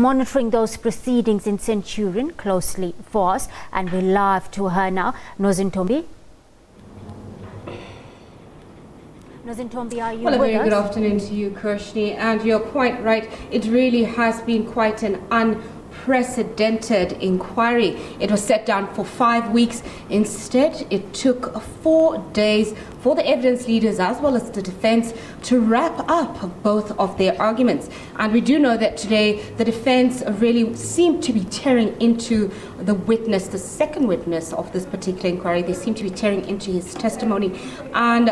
monitoring those proceedings in Centurion closely for us, and we're live to her now. Nozintombi. Nozintombi, are you with us? Well, a very good afternoon to you, Kirshni, and you're quite right. It really has been quite an unprecedented inquiry. It was set down for 5 weeks. Instead, it took 4 days for the evidence leaders as well as the defense to wrap up both of their arguments. And we do know that today the defense really seemed to be tearing into the witness, the second witness of this particular inquiry. They seem to be tearing into his testimony and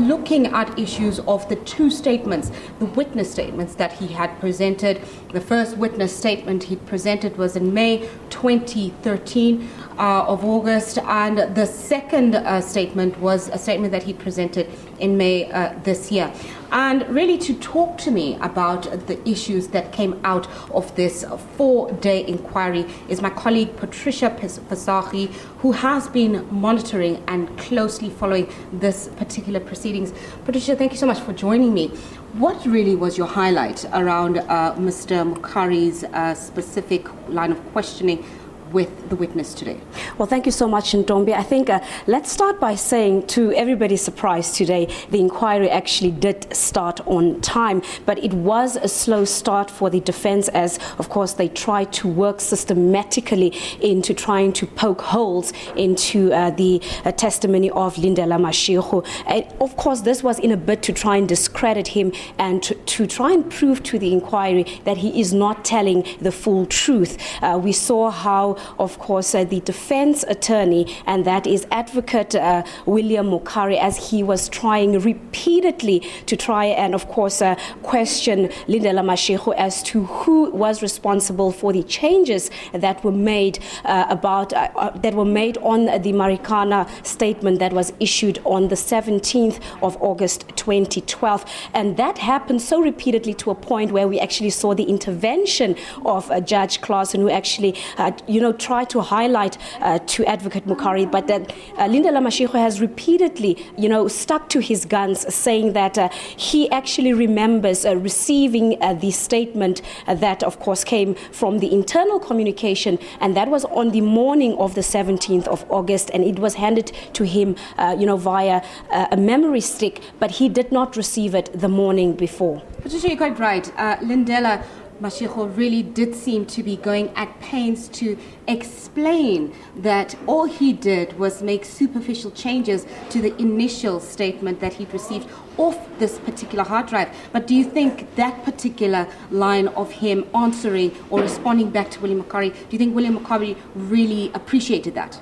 looking at issues of the two statements, the witness statements that he had presented. The first witness statement he presented was in May 2013 of August, and the second statement was a statement that he presented in May this year. And really to talk to me about the issues that came out of this 4-day inquiry is my colleague Patricia Pasaki, who has been monitoring and closely following this particular proceedings. Patricia, thank you so much for joining me. What really was your highlight around Mr. Mokari's specific line of questioning with the witness today? Well, thank you so much, Ntombi. I think let's start by saying, to everybody's surprise today, the inquiry actually did start on time, but it was a slow start for the defense as, of course, they tried to work systematically into trying to poke holes into the testimony of Lindela Mashego. Of course, this was in a bid to try and discredit him and to try and prove to the inquiry that he is not telling the full truth. We saw how, of course, the defense attorney, and that is Advocate William Mokari, as he was trying repeatedly to try and, of course, question Lindela Mashego as to who was responsible for the changes that were made that were made on the Marikana statement that was issued on the 17th of August 2012. And that happened so repeatedly to a point where we actually saw the intervention of Judge Claassen, who actually, try to highlight to Advocate Mokari, but that Lindela Mashego has repeatedly, stuck to his guns, saying that he actually remembers receiving the statement that, of course, came from the internal communication, and that was on the morning of the 17th of August, and it was handed to him, via a memory stick, but he did not receive it the morning before. Patricia, you're quite right. Lindela Mashego really did seem to be going at pains to explain that all he did was make superficial changes to the initial statement that he'd received off this particular hard drive. But do you think that particular line of him answering or responding back to William Mokari, do you think William Mokari really appreciated that?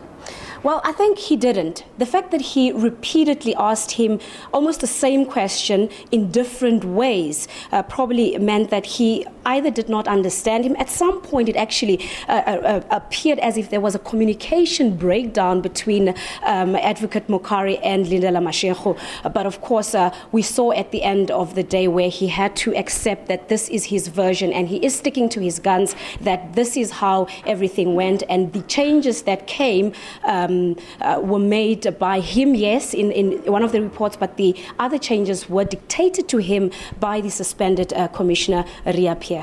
Well, I think he didn't. The fact that he repeatedly asked him almost the same question in different ways probably meant that he either did not understand him. At some point, it actually appeared as if there was a communication breakdown between Advocate Mokari and Lindela Mashego. But of course, we saw at the end of the day where he had to accept that this is his version, and he is sticking to his guns, that this is how everything went, and the changes that came were made by him, yes, in one of the reports, but the other changes were dictated to him by the suspended Commissioner Phiyega.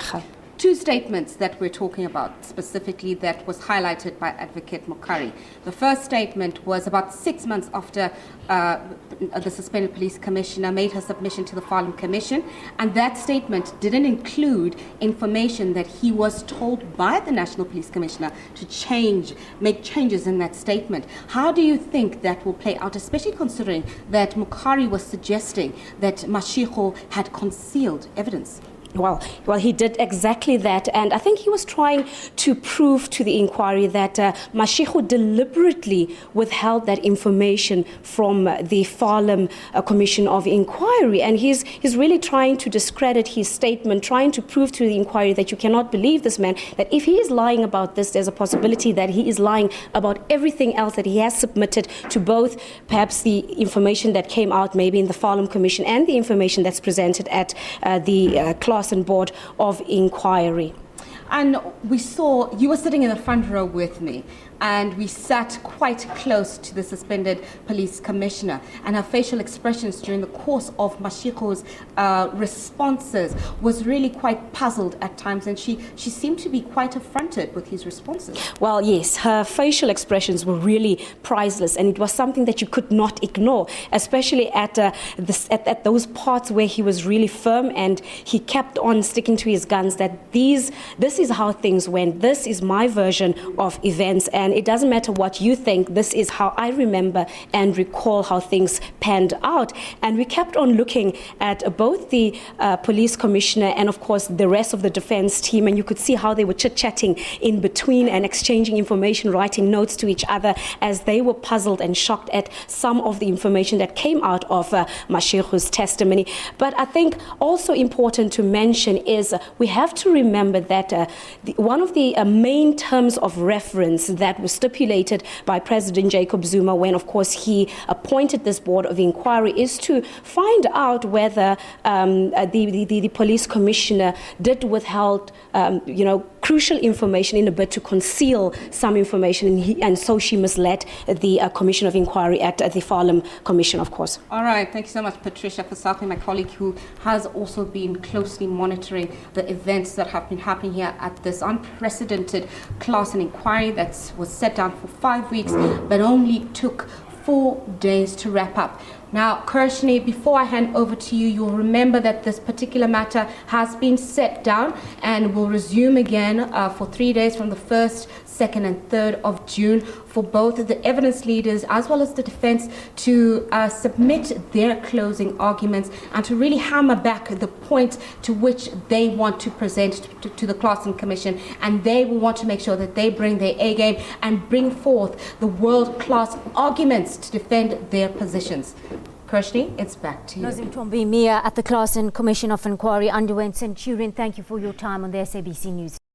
Two statements that we're talking about specifically that was highlighted by Advocate Mokari. The first statement was about 6 months after the suspended police commissioner made her submission to the Farnham Commission, and that statement didn't include information that he was told by the National Police Commissioner to make changes in that statement. How do you think that will play out, especially considering that Mokari was suggesting that Mashego had concealed evidence? Well, he did exactly that, and I think he was trying to prove to the inquiry that Mashego deliberately withheld that information from the Farnham Commission of Inquiry, and he's really trying to discredit his statement, trying to prove to the inquiry that you cannot believe this man, that if he is lying about this, there's a possibility that he is lying about everything else that he has submitted to both, perhaps the information that came out maybe in the Farnham Commission and the information that's presented at the Claassen Board of Inquiry. And we saw, you were sitting in the front row with me, and we sat quite close to the suspended police commissioner, and her facial expressions during the course of Mashiko's responses was really quite puzzled at times, and she seemed to be quite affronted with his responses. Well, yes, her facial expressions were really priceless, and it was something that you could not ignore, especially at those parts where he was really firm and he kept on sticking to his guns that this is how things went, this is my version of events, and it doesn't matter what you think, this is how I remember and recall how things panned out. And we kept on looking at both the police commissioner and of course the rest of the defense team, and you could see how they were chit-chatting in between and exchanging information, writing notes to each other as they were puzzled and shocked at some of the information that came out of Mashiko's testimony. But I think also important to mention is we have to remember that one of the main terms of reference that was stipulated by President Jacob Zuma when, of course, he appointed this board of inquiry is to find out whether the police commissioner did withhold, crucial information in a bid to conceal some information, and so she misled the Commission of Inquiry at the Farlam Commission, of course. All right, thank you so much, Patricia Fasaki, my colleague who has also been closely monitoring the events that have been happening here at this unprecedented Claassen inquiry that was set down for 5 weeks but only took 4 days to wrap up. Now, Kirshni, before I hand over to you, you'll remember that this particular matter has been set down and will resume again for 3 days from the 1st, 2nd and 3rd of June for both the evidence leaders as well as the defense to submit their closing arguments and to really hammer back the point to which they want to present to the Claassen Commission, and they will want to make sure that they bring their A game and bring forth the world-class arguments to defend their positions. Kirshni, it's back to you. Nozintombi Miya at the Claassen Commission of Inquiry underwent Centurion. Thank you for your time on the SABC News.